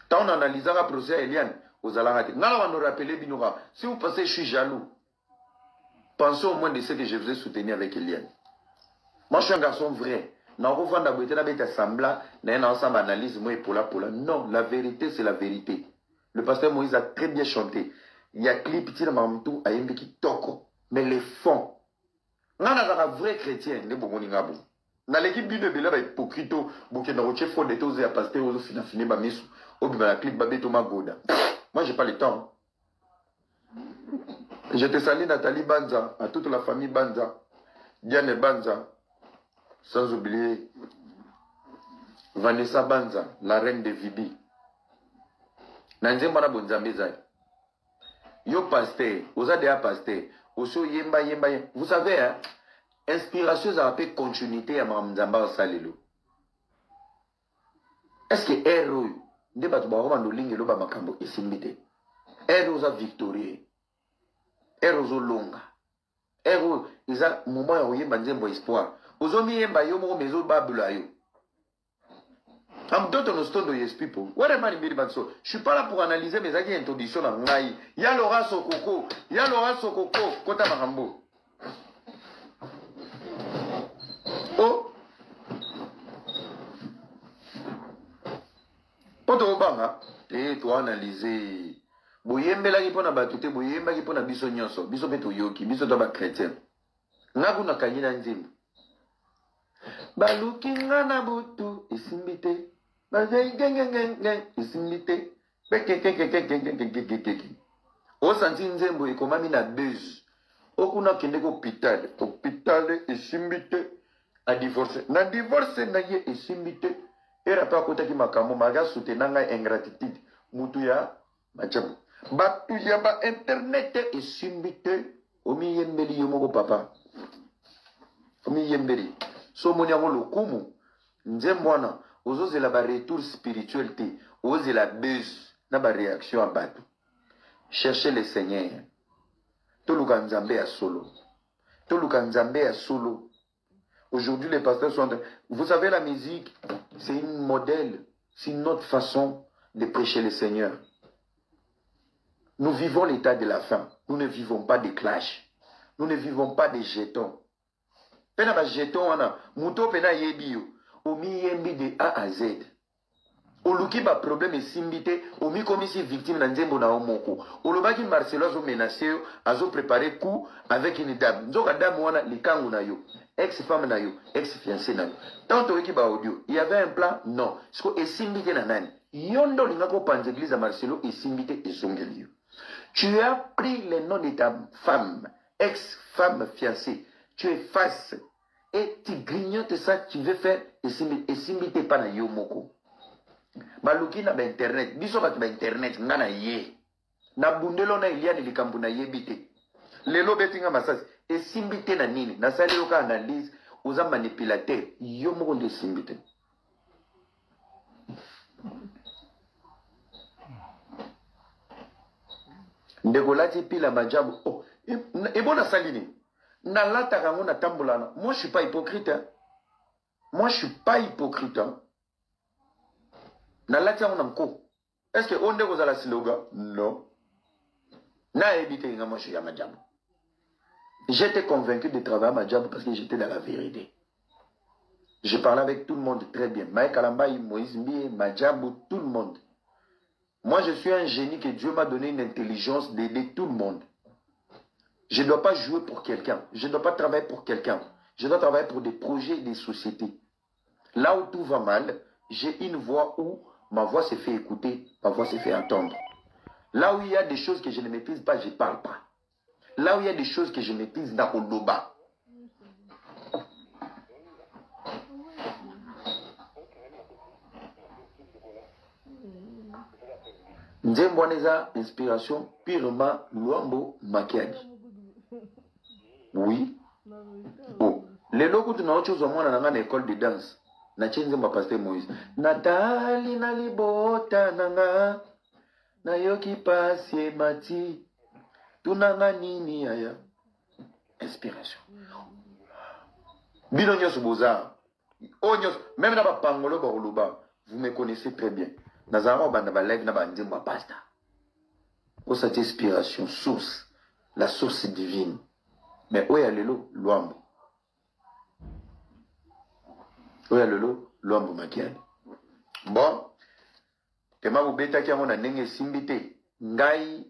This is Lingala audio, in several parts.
Tant on analyse le procès Eliane, vous allez arrêter. Nous nous rappeler Binora. Si vous pensez que je suis jaloux, pensez au moins de ce que je vous ai soutenu avec Eliane. Moi, je suis un garçon vrai. Non, la vérité, c'est la vérité. Le pasteur Moïse a très bien chanté. Il y a clip petit mamtou a qui toko. Mais les fonds. On a un vrai chrétien. Dans l'équipe de Bela, hypocrite, Bokena Roche, faut des choses à pasteur aux financiers, Bamisu, au la clip Babé Thomas Goda. Moi, j'ai pas le temps. Je te salue Nathalie Banza, à toute la famille Banza, Diane Banza. Sans oublier Vanessa Banza, la reine de Vibi. Nanze mwana bonzambe zai. Yo pasteur, osade pasteur, oso yemba. Vous savez, hein, inspiration ça peut continuité à Mamzamba Salelo. Est-ce que héros de batu ba romando lingelo ba makambo esimbite. Héros a victorieux. Héros o longa. Héros isa moment ya yemba nzembo espoir. Ozomi yemba yo mo mezo babula yo. I'm d'autres nos stones de yes people. What am I mean so? Je suis pas là pour analyser mes acquis introduction dans ngai. Ya Laura Sokoko, kota makambo. Oh. Poto banga, toi analyser. Boyembela ki pona batute, boyemba ki pona biso nyonso, biso beto yoki, biso to ba chrétien. Ngaku na kanyina nzimbo. Baluki ngana butu isimbite. Isimbite. O santi nzembo ekomami na buzz. Okuna kende ko hôpital isimbite a divorce. Na divorce na ye isimbite. Era pa kota ki makambo maga soutenanga ingratitude. Mutu ya machabu. Batu ya ba internet isimbite. Omi yembeli yomoko papa. Omi yembeli. So moniamo lokumu nzembwana ozoze la ba retour spirituel te ozoze la buzz na ba réaction à batu. Cherchez le Seigneur. Toluka nzambe ya solo. Toluka nzambe ya solo. Aujourd'hui les pasteurs sont vous savez la musique c'est une modèle, c'est une autre façon de prêcher le Seigneur. Nous vivons l'état de la faim. Nous ne vivons pas des clashs. Nous ne vivons pas des jetons. Pena ba jeton wana muto pena yebi yo omi yembi de A à Z oluki ba problème esimbite omi komisi victime na nzembo na omoko olobaki Marcelo azo menacer azo préparer coup avec une dame nzoka dame wana likangu na yo ex-femme na yo ex-fiancé na yo tant toki ba audio il y avait un plan non siko esimbite na nani yondo lingako panze église à Marcelo esimbite ezongeli yo tu as pris le nom de ta femme ex-femme fiancée. Tu effaces et tu grignotes ça, tu veux faire et simite pas na yo moko. Baluki na ba internet, biso ba internet ngana ye. Na bundelo na ilia ni likambu na yebite. Lelo betinga masasi et simbite na nini? Na sali yoka analyse, oza manipulateur, yo moko de simbite. Ndegolati pila majabu. Oh, et bon na salini. Moi, je ne suis pas hypocrite. Hein. Moi, je ne suis pas hypocrite. Hein. Est-ce que on est aux la slogan? Non. J'étais convaincu de travailler à ma job parce que j'étais dans la vérité. Je parlais avec tout le monde très bien. Mike Alambaï, Moïse Mie, Majabou, tout le monde. Moi, je suis un génie que Dieu m'a donné une intelligence d'aider tout le monde. Je ne dois pas jouer pour quelqu'un. Je ne dois pas travailler pour quelqu'un. Je dois travailler pour des projets et des sociétés. Là où tout va mal, j'ai une voix où ma voix se fait écouter, ma voix se fait entendre. Là où il y a des choses que je ne maîtrise pas, je ne parle pas. Là où il y a des choses que je maîtrise, na oloba. Nzembwaneza, inspiration purement Luambo Makiadi. Oui. Oh. Les locaux de notre chose au moins dans une école de danse. Na chenze mwa pasteur Moïse. Natali na libota nanga. Na yoki pasi mati. Tunanga nini aya. Inspiration. Bino nyos boza. Oh nyos. Même na ba pangolo ba oluba. Vous me connaissez très bien. nazara banda ba live na ba ndimba pasta o cette inspiration source la source divine mais oya lelo Luambo oya lelo Luambo Makiadi bon tema bobeta ki yango na ndenge esimbi te ngai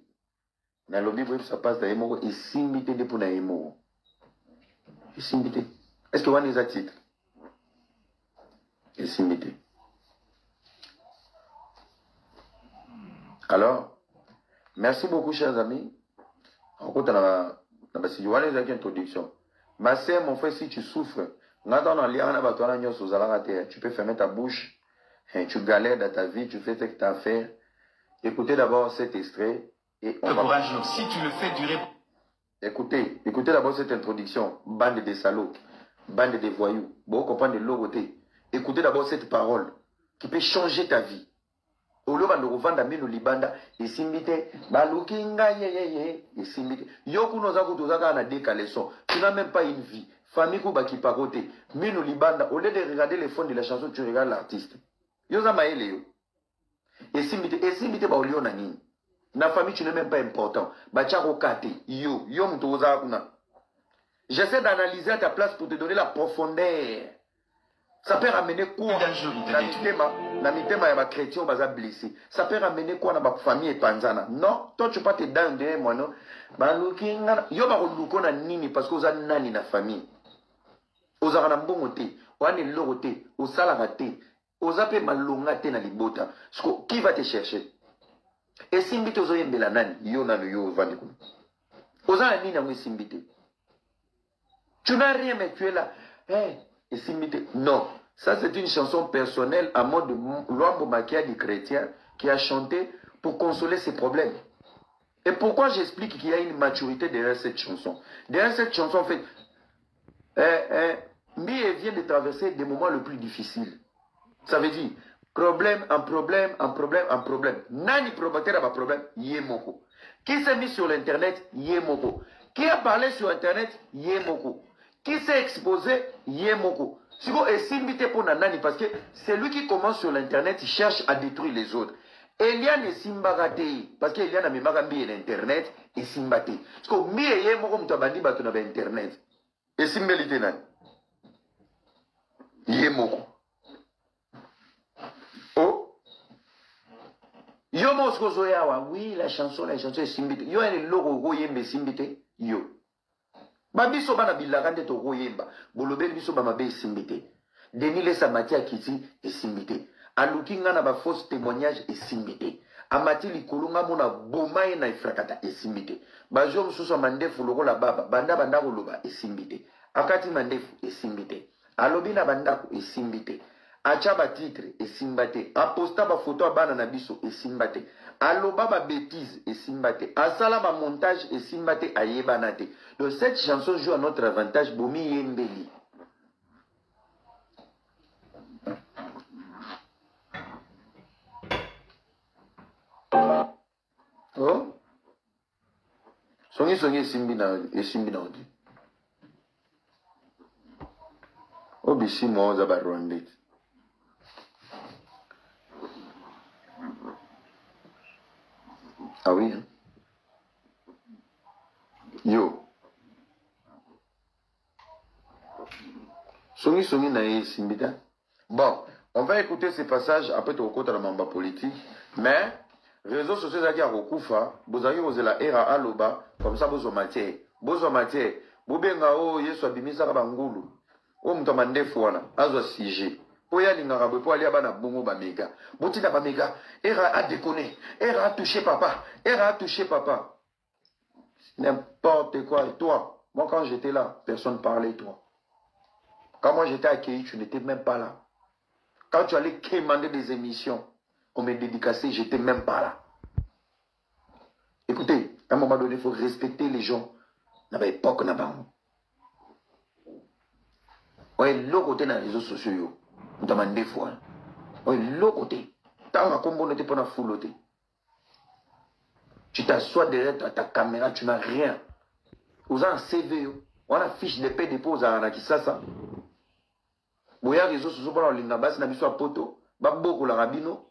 na lobi boye ça passe na ye moko esimbi te nde mpona ye moko esimbi te est ce que wana eza titre esimbi te alors merci beaucoup chers amis okota na basidi wana ezalaki introduction ma sœur mon frère si tu souffres ngata na liaka na bato wana nyonso ozalaka te tu peux fermer ta bouche tu galères dans ta vie, tu fais ce que tu as à faire. Écoutez d'abord cet extrait. Et on va... Si tu le fais durer... Écoutez d'abord cette introduction. Bande de salauds, bande de voyous. Bon, vous comprenez de l'autre côté. Écoutez d'abord cette parole qui peut changer ta vie. Au lieu de revendre à Mino Libanda, et Simbite, Balukinga, et Simbite. Yoku Nozaku Tozaka na décalé son. Tu n'as même pas une vie. Famille Kuba qui parote. Mino Libanda, au lieu de regarder les fonds de la chanson, tu regardes l'artiste. Yoza maele yo. Et Simbite ba olio na nini. Na famille tu n'es même pas important. Bachako kate. Yo mtoza kuna. J'essaie d'analyser à ta place pour te donner la profondeur. Ça peut ramener quoi? La mitema ya ba chrétien baza blessé. Ça peut ramener quoi na ba famille et panzana? Non, toi tu pas te dans de moi non. Ba lukinga yo ba luko na nini parce que oza nani na famille. Oza na mbongo te, wana loro te, osala te. Ozape malonga te na libota. Qui va te chercher? Et Simbite ozo yembela nani? Yo na yo vandi kuna. Oza na nini na mwe Simbite? Tu n'as rien mais tu es là. Hey, et Simbite. Non. Ça c'est une chanson personnelle à mode de Luambo Makiadi chrétien qui a chanté pour consoler ses problèmes. Et pourquoi j'explique qu'il y a une maturité derrière cette chanson? Derrière cette chanson, en fait, Mie vient de traverser des moments les plus difficiles. Ça veut dire, problème, un problème, un problème, un problème. Nani promoteur a un problème, yemoko. Qui s'est mis sur l'internet, yemoko. Qui a parlé sur internet, yemoko. Qui s'est exposé, yemoko. Si vous estimez pour Nani, parce que c'est lui qui commence sur l'internet, il cherche à détruire les autres. Eliane Simbagate, parce que Eliane a mis Magambi l'internet, et Simbate. Parce que mi yemoko mtabandi batu na internet. Et Simbelite Nani. Yemoko. Oh, yo moskozo yawa, oui, la chanson est Simbite. Yo ene logo go yembe Simbite, yo. Babiso bana bilagande to go yemba. Bolobeli biso ba mabe Simbite. Denile Samatia Kiti et Simbite. Alukinga na ba fausse témoignage et Simbite. Amati likolunga mona bomaye na ifrakata et Simbite. Bajo msuso mandefu logo la baba, banda loba et Simbite. Akati mandefu et Simbite. Alobina bandako et Simbite. Achaba titre et Simbate. Aposta ba photo bana na biso et Simbate. Aloba ba bêtise et Simbate. Asala ba montage et Simbate ayebanate. Donc cette chanson joue à notre avantage. Bomi yembeli. Oh. Songi Simbi na odi. Obisi mo za ba Rwandais. Ah oui, hein? Yo. Songi na Simbita. Bon, on va écouter ces passages après au côté de la mamba politique. Mais, réseaux sociaux qui a Rokufa, vous avez osé la era aloba, comme ça vous matière. Vous matière. Vous benga o yeso abimisa kabangulu. O mtamande fwana, azo sije. Oya lingarabe po ali abana bongo ba mega. Botina ba mega, era a déconné, era a touché papa, era a touché papa. N'importe quoi. Et toi, moi quand j'étais là, personne ne parlait toi. Quand moi j'étais accueilli, tu n'étais même pas là. Quand tu allais commander des émissions, on me dédicacé, j'étais même pas là. Écoutez, à un moment donné, il faut respecter les gens. Dans l'époque, on a pas. Ouais, l'autre côté dans les réseaux sociaux, on demande des fois. Ouais, l'autre côté. Tant que combo n'était pas dans full. Tu t'assois derrière ta caméra, tu n'as rien. Vous avez un CV, on a fiche de paie dépôt à Anakisasa. Vous avez les réseaux sociaux pour l'ingabas, n'a pas poto, baboko la rabino.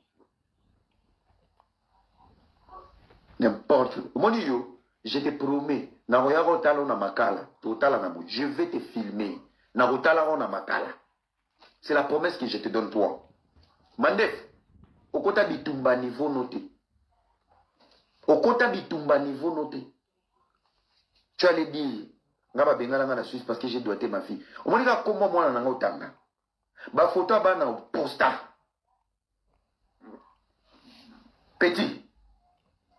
N'importe. Moni yo, je te promets, na royaro talo na makala, totala na mo, je vais te filmer. Na rotala na makala. C'est la promesse que je te donne toi. Mandef, okota bitumba niveau noté. Okota bitumba niveau noté. Tu allais dire, ngaba bengala nga na Suisse parce que j'ai doigté ma fille. Omoni ka comment moi na nga otanga. Ba photo ba na posta. Petit.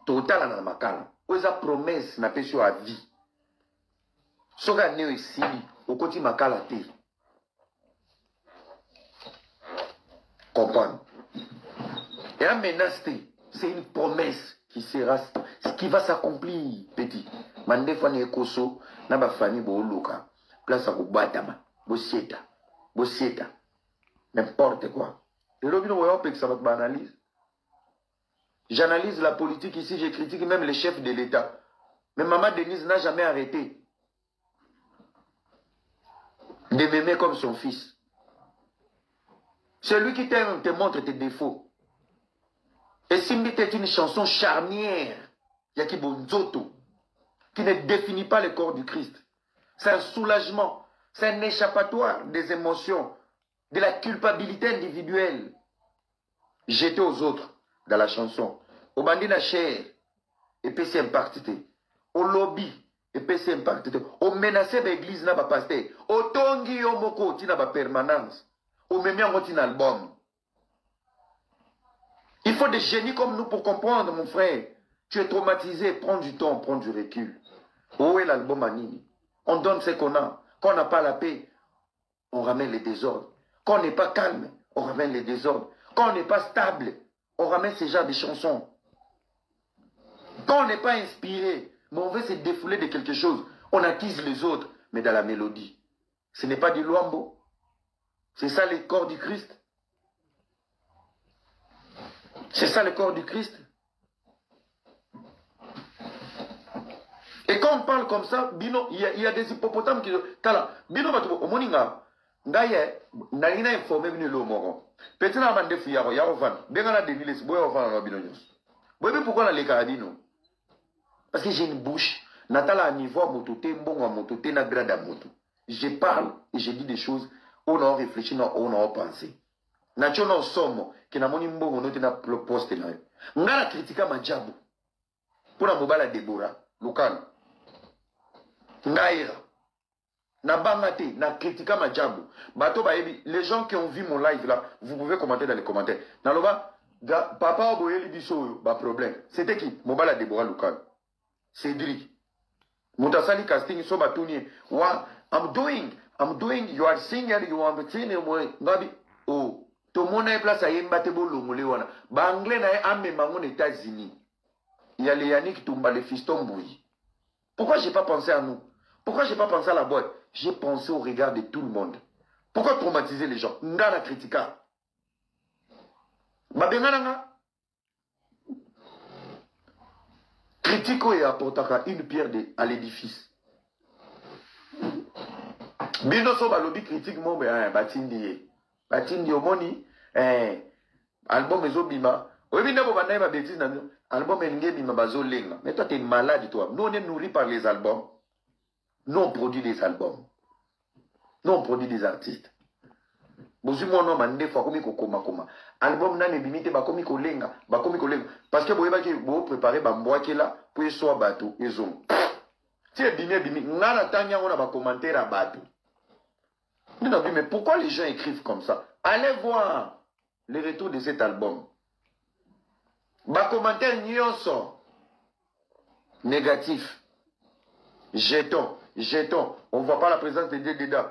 Total na makala. Oza promesse na pesio à vie. Soga neo ici, okoti makala te. Comprendre. Et la menace, c'est une promesse qui sera, qui va s'accomplir, petit. Mande fani ekoso, na ba fani bo loka, place à kubatama, bo sieta, n'importe quoi. Et là, ça va analyse. J'analyse la politique ici, je critique même les chefs de l'État. Mais Maman Denise n'a jamais arrêté de m'aimer comme son fils. Celui qui t'aime te montre tes défauts. Et Simbi est une chanson charnière, Yaki Bonzoto, qui ne définit pas le corps du Christ. C'est un soulagement, c'est un échappatoire des émotions, de la culpabilité individuelle, jetée aux autres dans la chanson. Au bandina cher, et puis c'est impacté. Au lobby, et puis c'est impacté. Au menacé de l'église, n'a pas pasteur. Au tongi yomoko, tu n'as pas permanence. Au même un album. Il faut des génies comme nous pour comprendre, mon frère. Tu es traumatisé, prends du temps, prends du recul. Où est l'album Anini? On donne ce qu'on a. Quand on n'a pas la paix, on ramène les désordres. Quand on n'est pas calme, on ramène les désordres. Quand on n'est pas stable, on ramène ces genres de chansons. Quand on n'est pas inspiré, mais on veut se défouler de quelque chose, on attise les autres, mais dans la mélodie. Ce n'est pas du Luambo. C'est ça le corps du Christ. C'est ça le corps du Christ. Et quand on parle comme ça, Bino, il y a des hippopotames qui... Tala, Bino va trouver, au moninga, ngaye, nalina informé venu le moron. Petit na mande fuyaro, yaro van, bengana deniles, boyo van na Bino nyos. Boyo pourquoi na le carabino? Parce que j'ai une bouche, natala à niveau à mototé, mbongo à mototé, na grade à moto. Je parle et je dis des choses, on a réfléchi, on a pensé. Nacho na somo, ki na moni mbongo note na poste na yo. Ngala kritika majabu. Pour mobala Deborah, local. Ngaïra. Na bangate, na kritika majabu. Bato baebi, les gens qui ont vu mon live là, vous pouvez commenter dans les commentaires. Naloba, papa oboyeli biso, ba problème. C'était qui? Mobala Deborah local. Cédric. Mutasali casting so batuni. Wa, I'm doing, you are singer, you are between ngabi. Oh, to mona place à yembate bolongole wana. Ba anglais na ame mangon États-Unis. Il y a les Yannick Toumba, les fistons bouillis. Pourquoi j'ai pas pensé à nous? Pourquoi j'ai pas pensé à la boîte? J'ai pensé au regard de tout le monde. Pourquoi traumatiser les gens? Ngana critica. Babengana. Critico et apportera une pierre à l'édifice. Bino so balobi critique mo batindi. Batindi omoni album ezobima. Oui, mais album mais toi, tu es malade, toi. Nous, on est nourris par les albums. Nous, on produit des albums. Nous, on produit des artistes. Parce que vous préparez là pour soit bateau et zone. Si mais pourquoi les gens écrivent comme ça? Allez voir les retours de cet album. Bas commentaire nyonso négatif. Jetons. On ne voit pas la présence de Dieu dedans.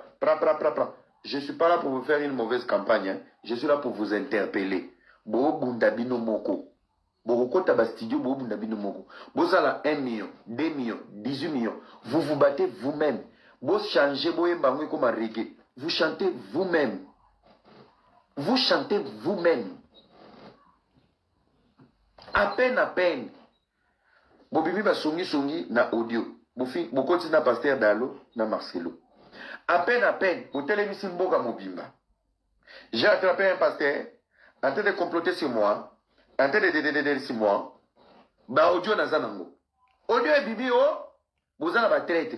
Je ne suis pas là pour vous faire une mauvaise campagne. Hein. Je suis là pour vous interpeller. Bo bundabino moko. Boroko tabastudio bo bundabino moko. Bozala 1 million, 2 millions, 18 millions. Vous vous battez vous-même. Bo changez bo embangwe comme un reggae. Vous chantez vous-même. Vous chantez vous-même. À peine. Bobimi ba songi na audio. Bokoti na pasteur Dalo na Marcelo. À peine. Botelemisi mboka mobimba. J'ai attrapé un pasteur en train de comploter sur moi, en train de dédéder sur moi. ba audio naza nango audio ebibi o bozala ba traître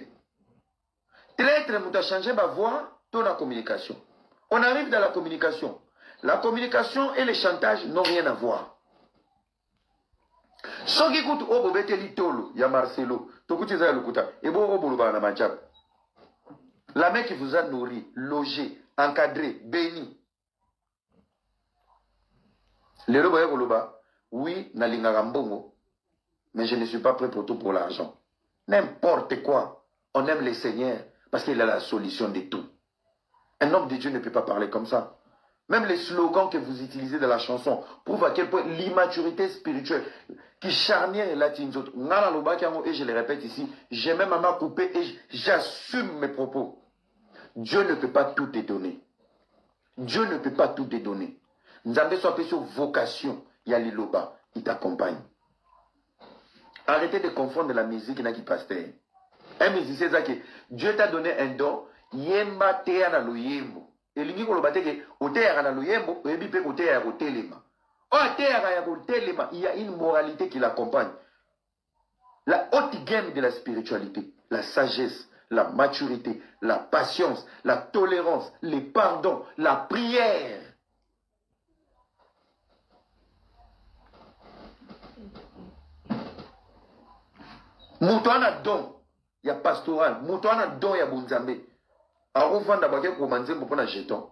traître muta changer ba voix to na communication. On arrive dans la communication. La communication et le chantage n'ont rien à voir. Soki kutu obo beteli tolo ya Marcelo tokuti za lukuta ebo obo luba na majab. La main qui vous a nourri, logé, encadré, béni. Le loba ya koloba, oui, na lingaka mbongo, mais je ne suis pas prêt pour tout pour l'argent. N'importe quoi, on aime le Seigneur parce qu'il a la solution de tout. Un homme de Dieu ne peut pas parler comme ça. Même les slogans que vous utilisez dans la chanson prouvent à quel point l'immaturité spirituelle qui charnière la tinzot. Et je le répète ici, j'ai même à m'a coupé et j'assume mes propos. Dieu ne peut pas tout te donner. Dieu ne peut pas tout te donner. Nous avons soit sur vocation, il y a l'Iloba, il t'accompagne. Arrêtez de confondre la musique et qui pasteur. Un musicien, c'est que Dieu t'a donné un don, yemba tea na loyembo. Et l'ingi koloba teke, otea na loyembo, oyebi pe otea ya kotelema. Oh, otea ya kotelema, il y a une moralité qui l'accompagne. La haute gamme de la spiritualité, la sagesse, la maturité, la patience, la tolérance, le pardon, la prière. Moutouana don, il y a pastoral, moutouana don, il y a bonzambe. Alors, on va d'abord commencer pour prendre un jeton.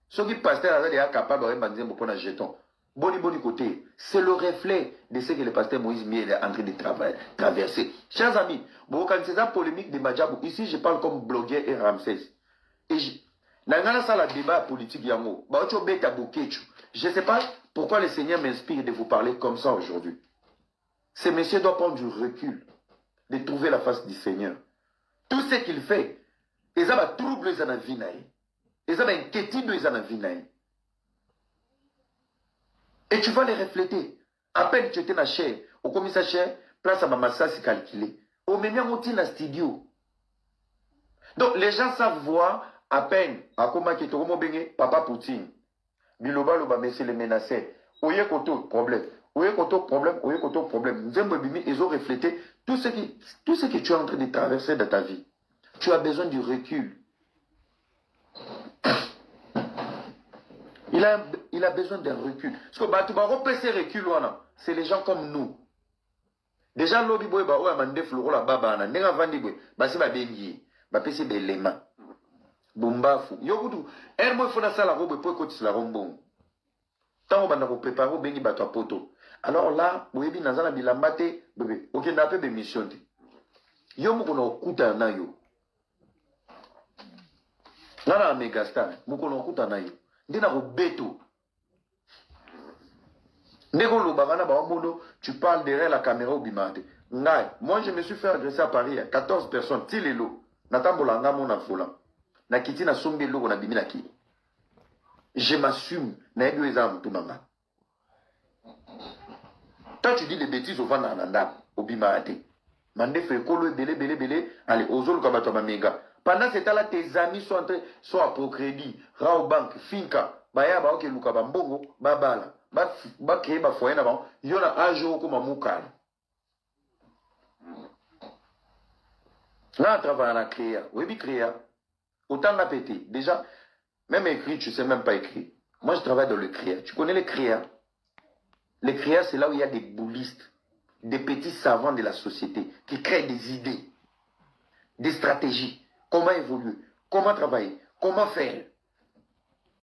Ce qui pasteur est capable de prendre pour prendre un jeton. Boni côté, c'est le reflet de ce que le pasteur Moïse Miel est en train de traverser. Chers amis, bon, quand c'est la polémique de Majabou, ici je parle comme blogueur et Ramsès. Et dans la débat politique, je ne sais pas pourquoi le Seigneur m'inspire de vous parler comme ça aujourd'hui. Ce monsieur doit prendre du recul, de trouver la face du Seigneur. Tout ce qu'il fait, ils ont un trouble dans la vie. Ils ont une inquiétude dans la vie. Et tu vas les refléter. À peine tu étais dans la chair, au commissaire chair, place à ma massa, c'est calculé. Au même moment, tu es dans le studio. Donc, les gens savent voir à peine, à comment tu es papa Poutine. Biloba, loba, mais c'est le menacé. Oye koto, problème. Oye koto, problème. Oye koto, problème. Ils ont reflété tout ce que tu es en train de traverser dans ta vie. Tu as besoin du recul. Il a besoin d'un recul. Parce que Batouba, ce recul, c'est les gens comme nous. Déjà, l'obi boy, bah, ouais, mande floro la baba, na, nenga vandi boy, bah, c'est ba bengi, bah, pese be lema. Bombafu. Yokutu, moi, il faut la robe, pour écouter la rombon. Tant on va préparer au bengi, bah, toi, poto. Alors là, vous avez nazana bilambate, bébé, ok, n'a pas de mission. Yo, moukono, kuta na yo. Nana, megastar, moukono, kuta na yo. Ndina robeto. Tu parles derrière la caméra au bimate. Moi, je me suis fait agresser à Paris. 14 personnes. Tilelo. Natambolanga mon affola. Nakiti na sombe logo na bimina ki. Je m'assume. Na edo ezam tumanga. Toi, tu dis des bêtises au vananda. Au bimate. Mande fait kolo belé. Allez, ozolo kabato mega. Pendant ce temps-là, tes amis sont à Procrédit, Raobank, Finca, Baya ba oke luka bambongo, babala, ba créer ba foyer na ba, yona ajo ko mamukala. Là, on travaille à créer. Oui, créer. Autant n'a pété. Déjà, même écrit, tu sais même pas écrire. Moi, je travaille dans le créa. Tu connais les créa? Les créa, c'est là où il y a des boulistes, des petits savants de la société qui créent des idées, des stratégies. Comment évoluer, comment travailler, comment faire.